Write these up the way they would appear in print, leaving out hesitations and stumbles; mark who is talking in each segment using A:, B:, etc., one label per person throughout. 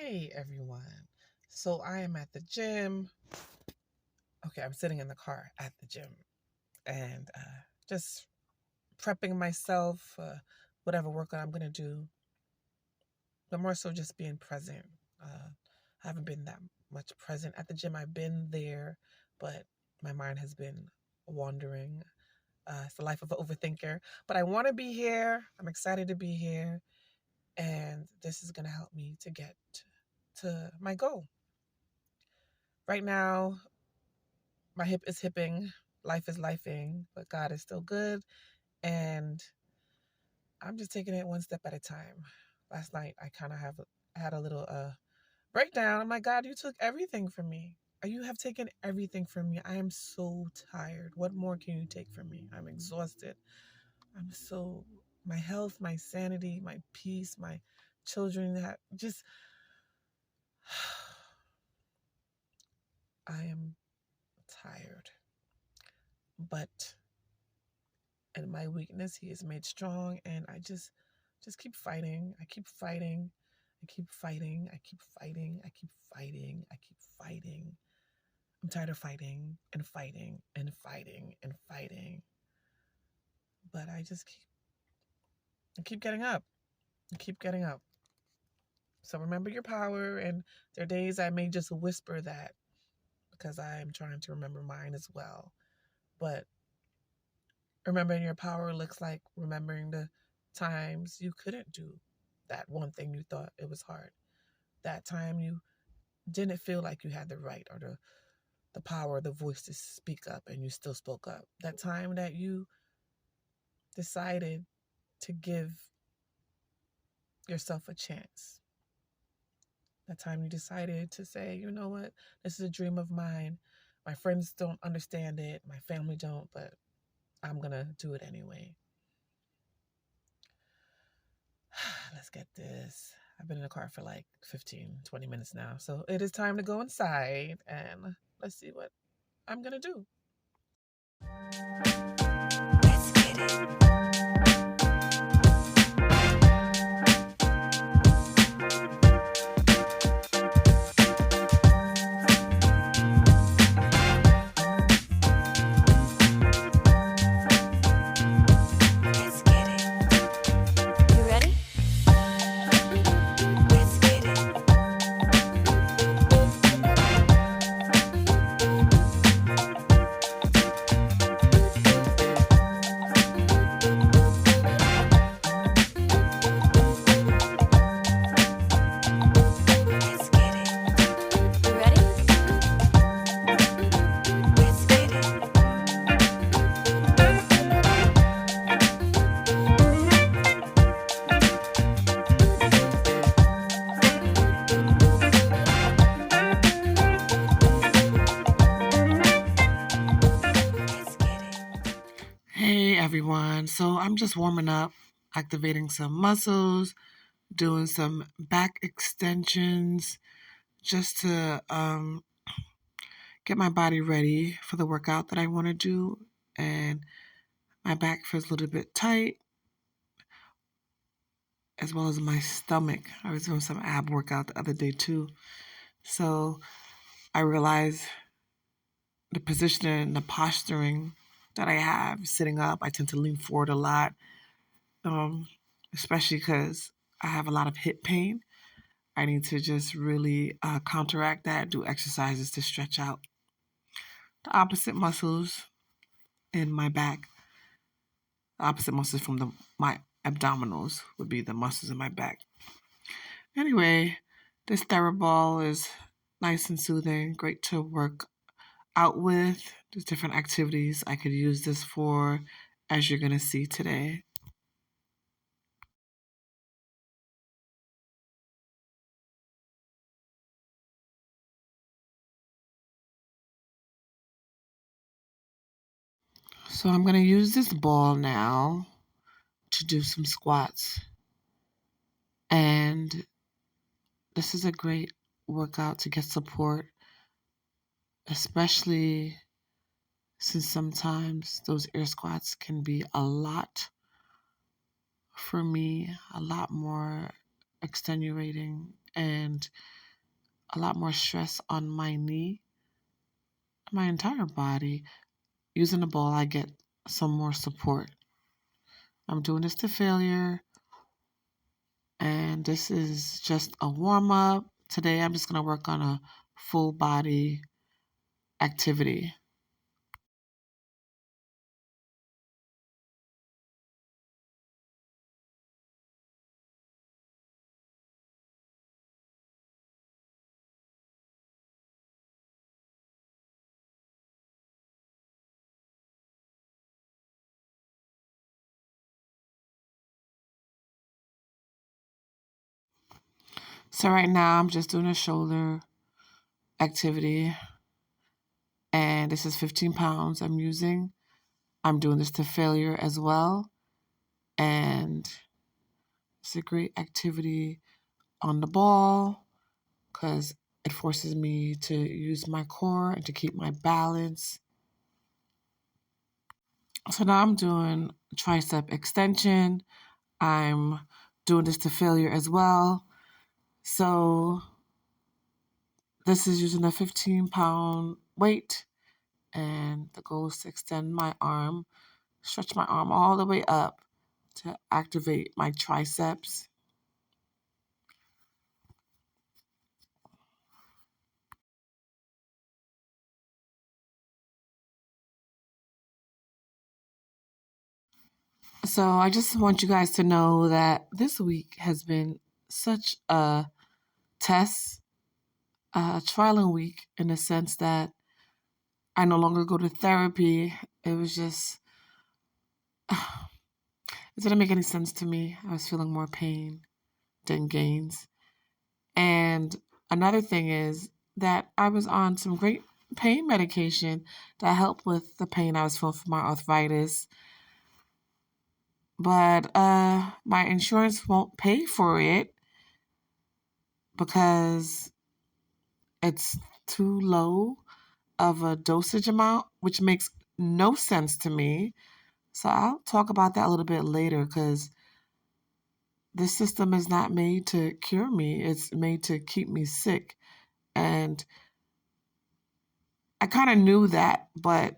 A: Hey everyone. So I am at the gym. Okay, I'm sitting in the car at the gym and just prepping myself for whatever workout I'm going to do, but more so just being present. I haven't been that much present at the gym. I've been there, but my mind has been wandering. It's the life of an overthinker, but I want to be here. I'm excited to be here, and this is going to help me to get to my goal. Right now, my hip is hipping, life is lifing, but God is still good, and I'm just taking it one step at a time. Last night, I kind of had a little breakdown. I'm like, God, you took everything from me. You have taken everything from me. I am so tired. What more can you take from me? I'm exhausted. My health, my sanity, my peace, my children, just, I am tired. But in my weakness, he is made strong, and I just keep fighting. I keep fighting. I keep fighting. I keep fighting. I keep fighting. I keep fighting. I'm tired of fighting and fighting and fighting and fighting. But I keep getting up. I keep getting up. So remember your power, and there are days I may just whisper that because I am trying to remember mine as well. But remembering your power looks like remembering the times you couldn't do that one thing you thought it was hard. That time you didn't feel like you had the right or the power, the voice to speak up, and you still spoke up. That time that you decided to give yourself a chance. That time you decided to say, you know what, this is a dream of mine. My friends don't understand it, my family don't, but I'm gonna do it anyway. Let's get this. I've been in the car for like 15, 20 minutes now. So it is time to go inside and let's see what I'm going to do. Let's get it. Hey everyone, so I'm just warming up, activating some muscles, doing some back extensions just to get my body ready for the workout that I want to do. And my back feels a little bit tight, as well as my stomach. I was doing some ab workout the other day too. So I realized the positioning and the posturing that I have sitting up, I tend to lean forward a lot, especially because I have a lot of hip pain. I need to just really counteract that, do exercises to stretch out the opposite muscles in my back. The opposite muscles from my abdominals would be the muscles in my back. Anyway, this TheraBall is nice and soothing, great to work out with. There's different activities I could use this for, as you're going to see today. So I'm going to use this ball now to do some squats. And this is a great workout to get support, especially since sometimes those air squats can be a lot for me, a lot more extenuating. And
B: a lot more stress on my knee, my entire body. Using the ball, I get some more support. I'm doing this to failure, and this is just a warm-up. Today, I'm just going to work on a full body activity. So right now, I'm just doing a shoulder activity, and this is 15 pounds I'm using. I'm doing this to failure as well, and it's a great activity on the ball because it forces me to use my core and to keep my balance. So now I'm doing tricep extension. I'm doing this to failure as well. So this is using a 15-pound weight, and the goal is to extend my arm, stretch my arm all the way up to activate my triceps. So I just want you guys to know that this week has been such a test, a trialing week in the sense that I no longer go to therapy. It was just, it didn't make any sense to me. I was feeling more pain than gains. And another thing is that I was on some great pain medication that helped with the pain I was feeling from my arthritis. But my insurance won't pay for it because it's too low of a dosage amount, which makes no sense to me. So I'll talk about that a little bit later because this system is not made to cure me. It's made to keep me sick. And I kind of knew that, but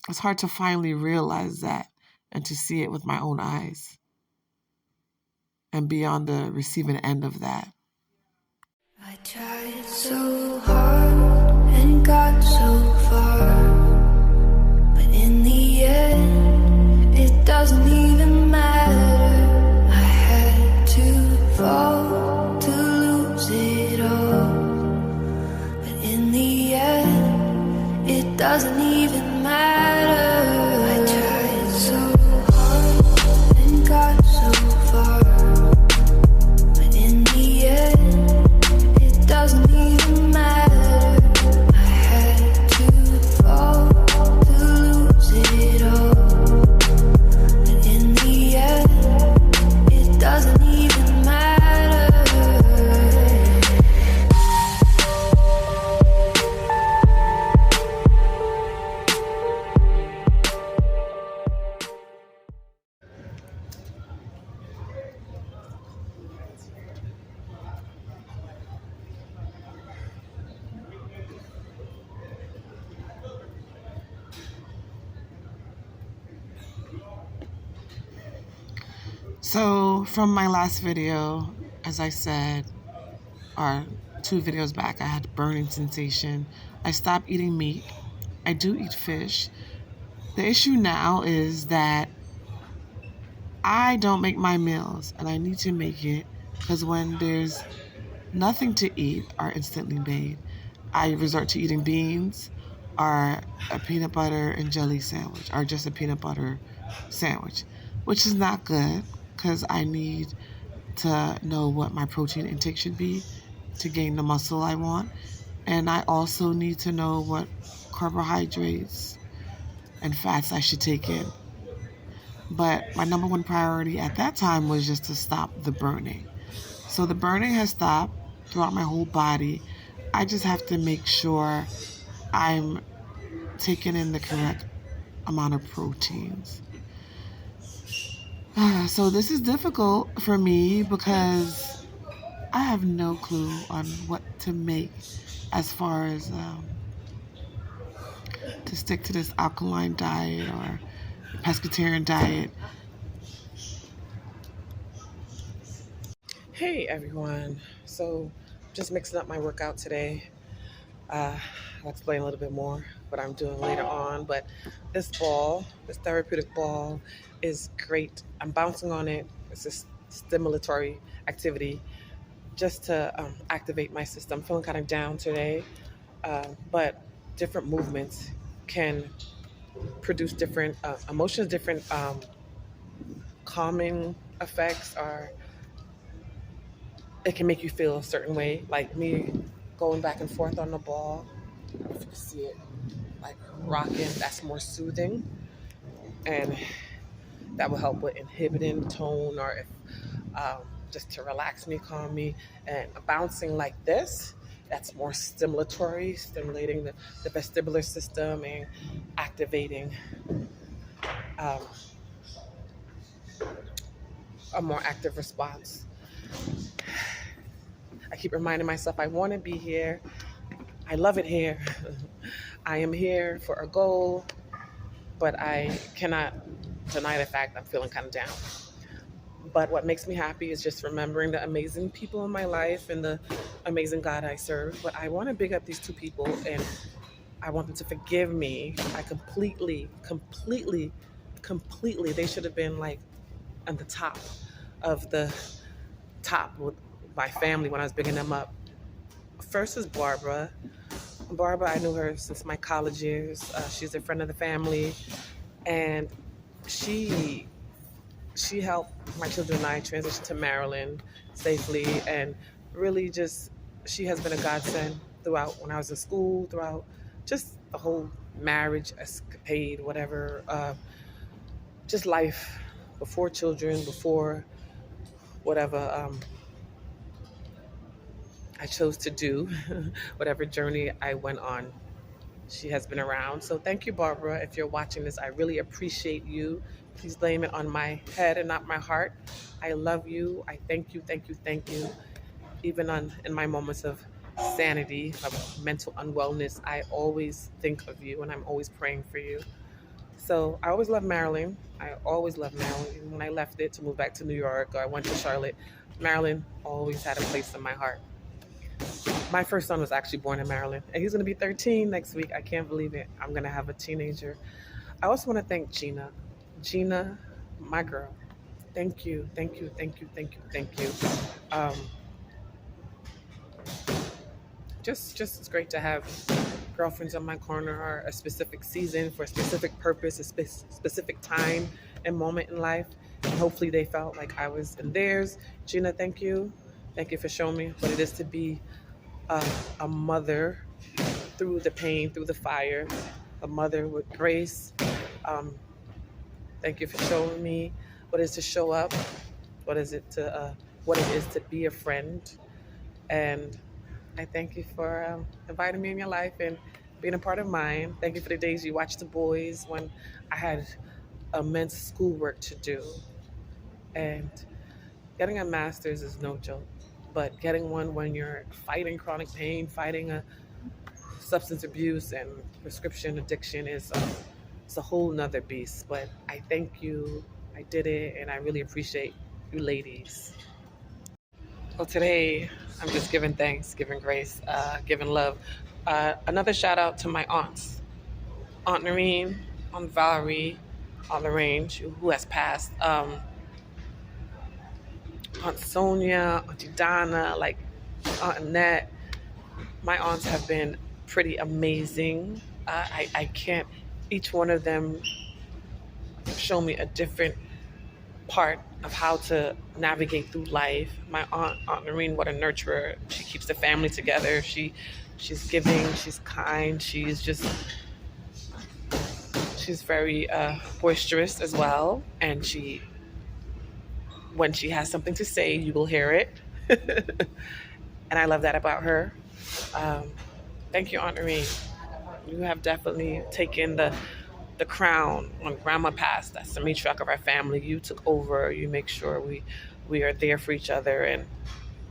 B: it's hard to finally realize that and to see it with my own eyes and be on the receiving end of that.
C: I tried so hard and got so far, but in the end, it doesn't even matter. I had to fall to lose it all, but in the end, it doesn't even matter. I tried so hard and got so far, but in the end, doesn't even matter. I had to fall to lose it all, but in the end, it doesn't even matter.
B: So from my last video, as I said, or 2 videos back, I had burning sensation. I stopped eating meat. I do eat fish. The issue now is that I don't make my meals, and I need to make it because when there's nothing to eat or instantly made, I resort to eating beans or a peanut butter and jelly sandwich or just a peanut butter sandwich, which is not good because I need to know what my protein intake should be to gain the muscle I want. And I also need to know what carbohydrates and fats I should take in. But my number one priority at that time was just to stop the burning. So the burning has stopped throughout my whole body. I just have to make sure I'm taking in the correct amount of proteins. So this is difficult for me because I have no clue on what to make as far as to stick to this alkaline diet or pescatarian diet.
A: Hey everyone. So, just mixing up my workout today. I'll explain a little bit more what I'm doing later on. But this therapeutic ball, is great. I'm bouncing on it. It's a stimulatory activity just to activate my system. I'm feeling kind of down today, but different movements can produce different emotions, different calming effects, or it can make you feel a certain way. Like me going back and forth on the ball. I don't know if you can see it, like rocking. That's more soothing, and that will help with inhibiting tone, or if just to relax me, calm me. And bouncing like this, that's more stimulatory, stimulating the vestibular system and activating um, a more active response. I keep reminding myself I want to be here. I love it here. I am here for a goal, but I cannot deny the fact I'm feeling kind of down. But what makes me happy is just remembering the amazing people in my life and the amazing God I serve. But I want to big up these two people, and I want them to forgive me. I completely, they should have been like on the top of the top with my family when I was bigging them up. First is Barbara. Barbara, I knew her since my college years. She's a friend of the family, and she helped my children and I transition to Maryland safely, and really just she has been a godsend throughout when I was in school, throughout just the whole marriage escapade, whatever, just life before children, before whatever I chose to do, whatever journey I went on. She has been around. So thank you, Barbara. If you're watching this, I really appreciate you. Please blame it on my head and not my heart. I love you. I thank you, thank you, thank you. Even in my moments of sanity, of mental unwellness, I always think of you and I'm always praying for you. So I always loved Maryland. I always loved Maryland. Even when I left it to move back to New York or I went to Charlotte, Maryland always had a place in my heart. My first son was actually born in Maryland, and he's going to be 13 next week. I can't believe it. I'm going to have a teenager. I also want to thank Gina. Gina, my girl. Thank you, thank you, thank you, thank you, thank you. Just it's great to have girlfriends on my corner, or a specific season for a specific purpose, a specific time and moment in life. And hopefully they felt like I was in theirs. Gina, thank you. Thank you for showing me what it is to be a mother through the pain, through the fire, a mother with grace. Thank you for showing me what it is to show up, what it is to be a friend. And I thank you for inviting me in your life and being a part of mine. Thank you for the days you watched the boys when I had immense schoolwork to do. And getting a master's is no joke. But getting one when you're fighting chronic pain, fighting a substance abuse and prescription addiction is it's a whole nother beast. But I thank you. I did it, and I really appreciate you ladies. Well, today I'm just giving thanks, giving grace, giving love. Another shout out to my aunts, Aunt Noreen, Aunt Valerie, Aunt Lorraine, who has passed. Aunt Sonia, Auntie Donna, like Aunt Annette. My aunts have been pretty amazing. I can't, each one of them show me a different part of how to navigate through life. My Aunt Noreen, what a nurturer. She keeps the family together. She's giving, she's kind, she's very boisterous as well. And when she has something to say, you will hear it. And I love that about her. Thank you, Aunt Noreen. You have definitely taken the crown. When Grandma passed, that's the matriarch of our family. You took over. You make sure we are there for each other. And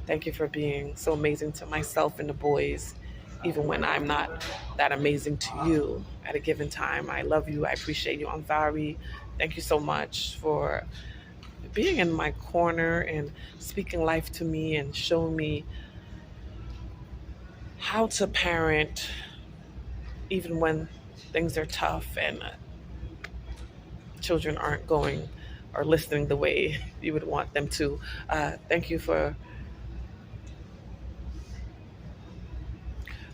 A: Thank you for being so amazing to myself and the boys, even when I'm not that amazing to you at a given time. I love you. I appreciate you. I'm Vari. Thank you so much for being in my corner and speaking life to me and showing me how to parent even when things are tough and children aren't going or listening the way you would want them to. Thank you for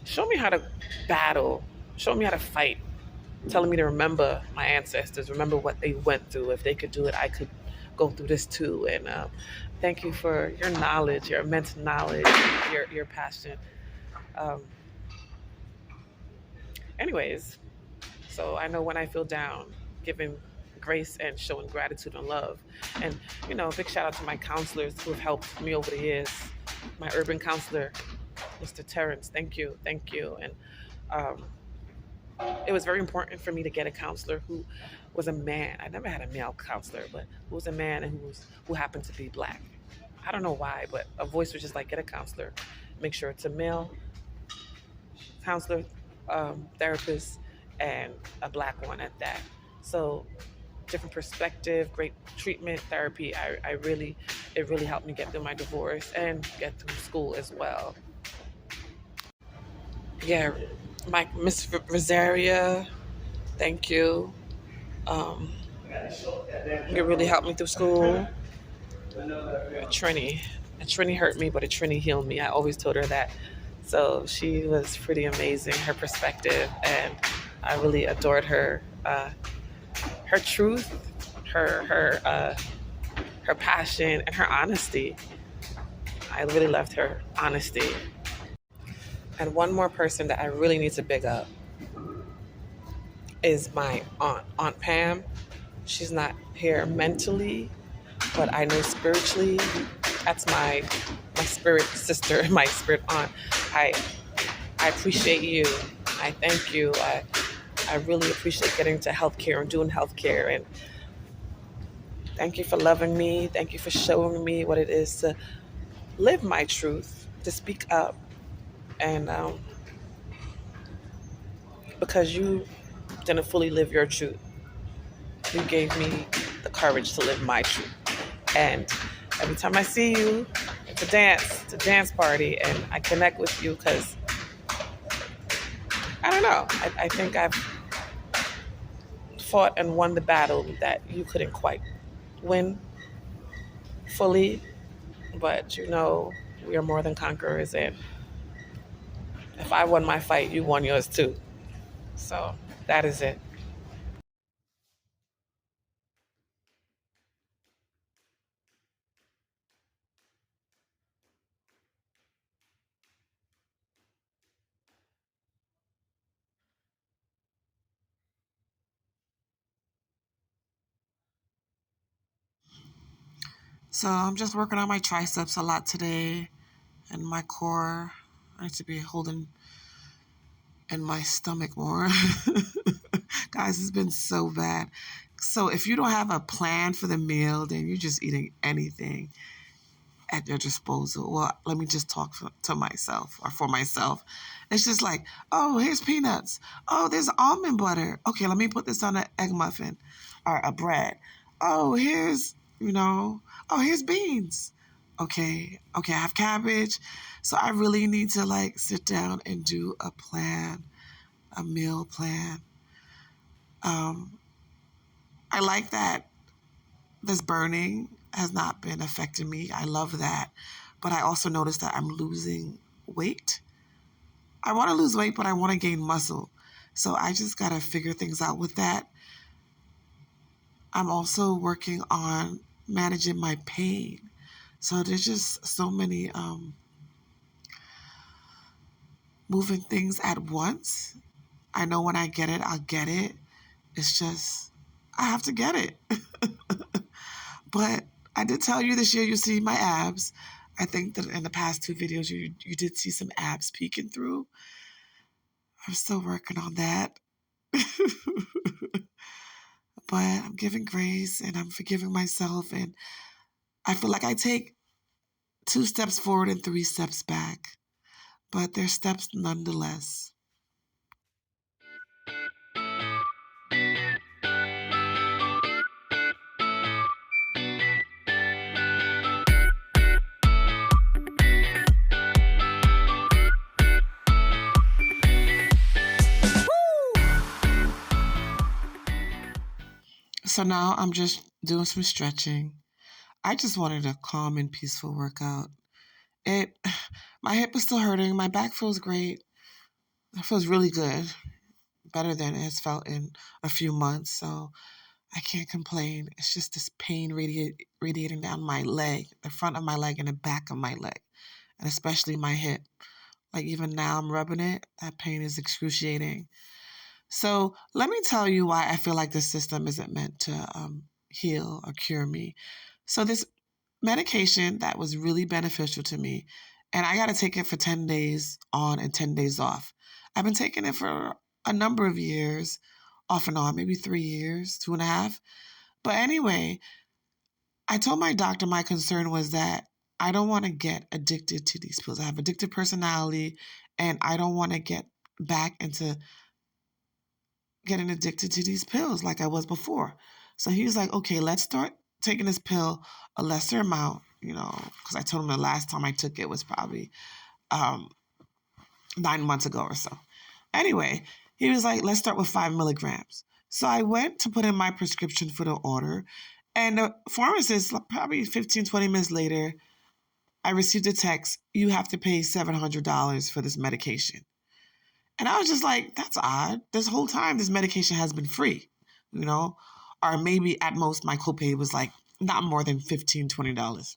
A: showing me how to battle, showing me how to fight, telling me to remember my ancestors, remember what they went through. If they could do it, I could go through this too. And thank you for your knowledge, your immense knowledge, your passion. Um, anyways, so I know when I feel down, giving grace and showing gratitude and love. And, big shout out to my counselors who have helped me over the years. My urban counselor, Mr. Terrence, thank you, thank you. And um, it was very important for me to get a counselor who was a man. I never had a male counselor, but who was a man and who happened to be black. I don't know why, but a voice was just like, get a counselor. Make sure it's a male counselor, therapist, and a black one at that. So different perspective, great treatment, therapy. It really helped me get through my divorce and get through school as well. Yeah, my Miss Rosaria, thank you. Um, it really helped me through school. A Trini hurt me, but a Trini healed me. I always told her that. So she was pretty amazing, her perspective, and I really adored her. Her truth, her passion, and her honesty. I really loved her honesty. And one more person that I really need to big up is my Aunt Pam. She's not here mentally, but I know spiritually. That's my spirit sister, my spirit aunt. I I appreciate you. I thank you. I really appreciate getting to healthcare and doing healthcare. And thank you for loving me. Thank you for showing me what it is to live my truth, to speak up. And because you didn't fully live your truth, you gave me the courage to live my truth. And every time I see you, it's a dance party, and I connect with you because I don't know. I think I've fought and won the battle that you couldn't quite win fully, but we are more than conquerors, and if I won my fight, you won yours too. So that is it.
B: So I'm just working on my triceps a lot today and my core. I need to be holding in my stomach more. Guys, it's been so bad. So if you don't have a plan for the meal, then you're just eating anything at your disposal. Well, let me just talk to myself or for myself. It's just like, oh, here's peanuts. Oh, there's almond butter. Okay, let me put this on an egg muffin or a bread. Oh, here's beans. Okay, I have cabbage. So I really need to sit down and do a plan, a meal plan. I like that this burning has not been affecting me. I love that. But I also noticed that I'm losing weight. I want to lose weight, but I want to gain muscle. So I just got to figure things out with that. I'm also working on managing my pain. So there's just so many moving things at once. I know when I get it, I'll get it. It's just, I have to get it. But I did tell you this year you see my abs. I think that in the past 2 videos you did see some abs peeking through. I'm still working on that. But I'm giving grace and I'm forgiving myself, and I feel like I take 2 steps forward and 3 steps back, but they're steps nonetheless. So now I'm just doing some stretching. I just wanted a calm and peaceful workout. My hip is still hurting. My back feels great. It feels really good. Better than it has felt in a few months. So I can't complain. It's just this pain radiating down my leg, the front of my leg and the back of my leg, and especially my hip. Like even now I'm rubbing it. That pain is excruciating. So let me tell you why I feel like this system isn't meant to heal or cure me. So this medication that was really beneficial to me, and I got to take it for 10 days on and 10 days off. I've been taking it for a number of years, off and on, maybe 3 years, 2.5. But anyway, I told my doctor my concern was that I don't want to get addicted to these pills. I have addictive personality, and I don't want to get back into getting addicted to these pills like I was before. So he was like, okay, let's start taking this pill a lesser amount, because I told him the last time I took it was probably 9 months ago or so. Anyway, he was like, let's start with 5 milligrams. So I went to put in my prescription for the order, and the pharmacist, probably 15, 20 minutes later, I received a text, you have to pay $700 for this medication. And I was just like, that's odd. This whole time, this medication has been free, or maybe at most my copay was like not more than $15, $20.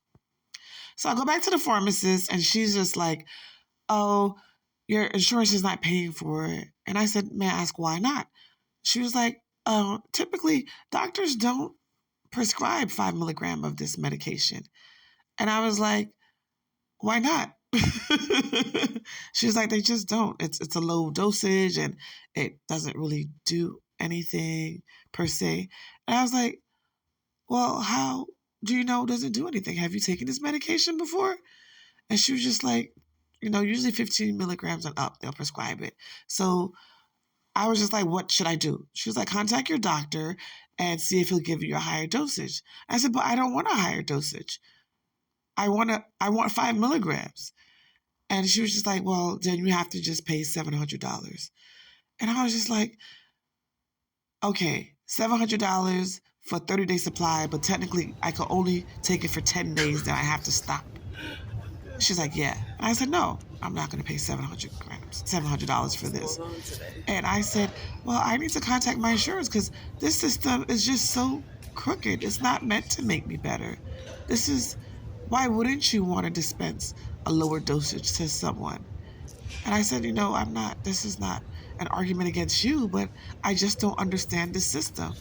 B: So I go back to the pharmacist and she's just like, oh, your insurance is not paying for it. And I said, may I ask why not? She was like, typically doctors don't prescribe 5 milligram of this medication. And I was like, why not? She was like, they just don't. It's a low dosage and it doesn't really do anything per se. And I was like, well, how do you know it doesn't do anything? Have you taken this medication before? And she was just like, usually 15 milligrams and up, they'll prescribe it. So I was just like, what should I do? She was like, contact your doctor and see if he'll give you a higher dosage. I said, but I don't want a higher dosage. I want 5 milligrams. And she was just like, well, then you have to just pay $700. And I was just like, okay, $700 for a 30-day supply, but technically I could only take it for 10 days, then I have to stop. She's like, yeah. And I said, no, I'm not going to pay $700 for this. And I said, well, I need to contact my insurance because this system is just so crooked. It's not meant to make me better. Why wouldn't you want to dispense a lower dosage to someone? And I said, this is not an argument against you, but I just don't understand the system.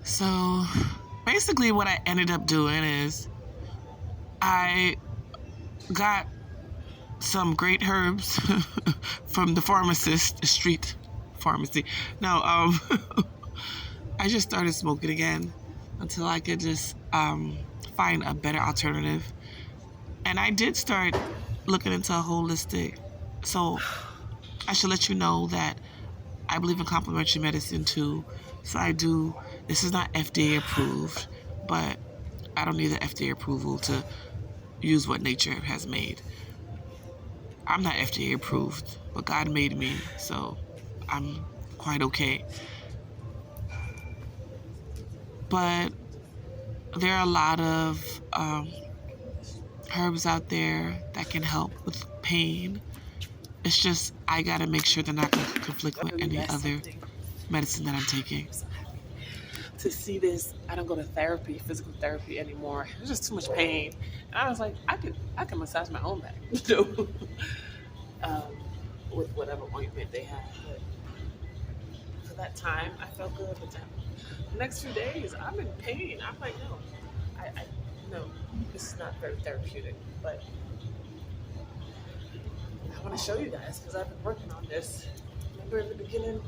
B: So basically what I ended up doing is I got some great herbs from the street pharmacy. No, I just started smoking again until I could just find a better alternative. And I did start looking into holistic. So I should let you know that I believe in complementary medicine too. So I do. This is not FDA approved, but I don't need the FDA approval to use what nature has made. I'm not FDA approved, but God made me, so I'm quite okay. But there are a lot of herbs out there that can help with pain. It's just I gotta make sure they're not gonna conflict with any other medicine that I'm taking.
A: To see this, I don't go to physical therapy anymore. There's just too much pain. And I was like, I can massage my own back. with whatever ointment they had. But for that time, I felt good. But the next few days, I'm in pain. I'm like, no, no, this is not very therapeutic. But I want to show you guys because I've been working on this. Remember in the beginning?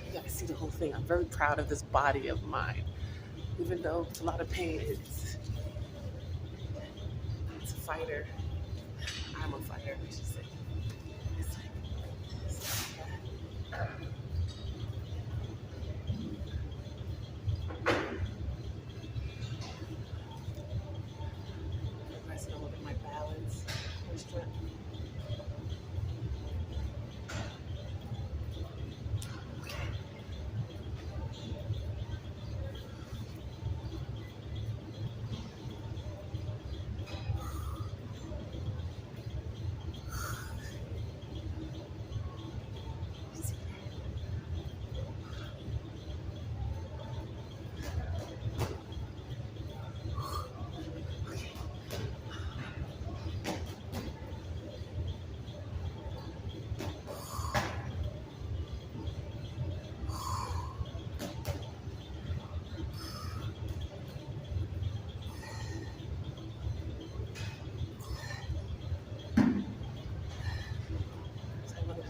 A: You guys see the whole thing. I'm very proud of this body of mine. Even though it's a lot of pain, it's a fighter. I'm a fighter, I should say. It's like pressing over my balance, my strength.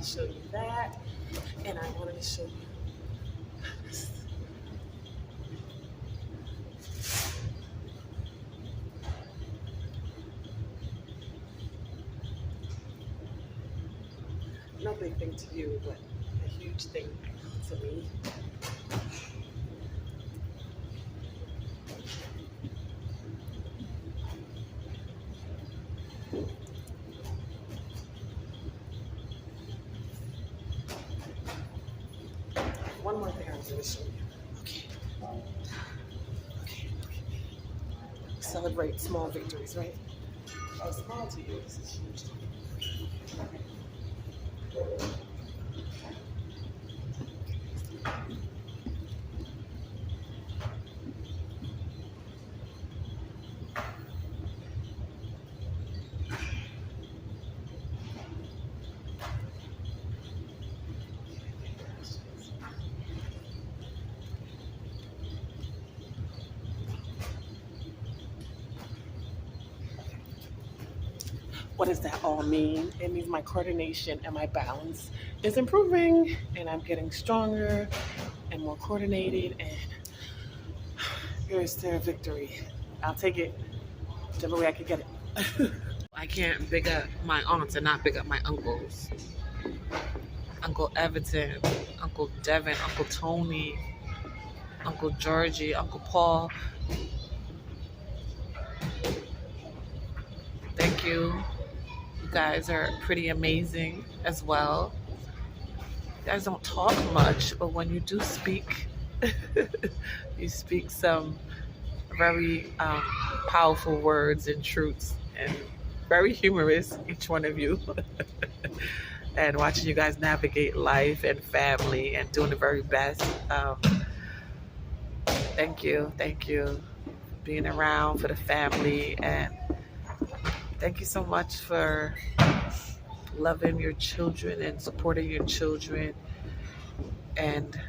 A: Show you that, and I wanted to show you this. No big thing to you, but a huge thing to me. One more thing I was going to show you. Okay. Celebrate small victories, right? Oh, small to you, this is huge to me. What does that all mean? It means my coordination and my balance is improving, and I'm getting stronger and more coordinated, and here's their victory. I'll take it whichever way I can get it. I can't big up my aunts and not big up my uncles. Uncle Everton, Uncle Devin, Uncle Tony, Uncle Georgie, Uncle Paul. Thank you. You guys are pretty amazing as well. You guys don't talk much, but when you do speak, you speak some very powerful words and truths, and very humorous, each one of you. And watching you guys navigate life and family and doing the very best. Thank you being around for the family, and thank you so much for loving your children and supporting your children. And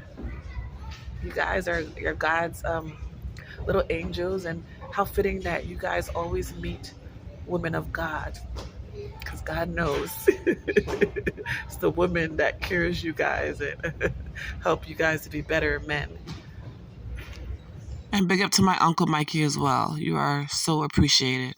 A: you guys are God's little angels, and how fitting that you guys always meet women of God, because God knows it's the women that cures you guys and help you guys to be better men.
B: And big up to my Uncle Mikey as well. You are so appreciated.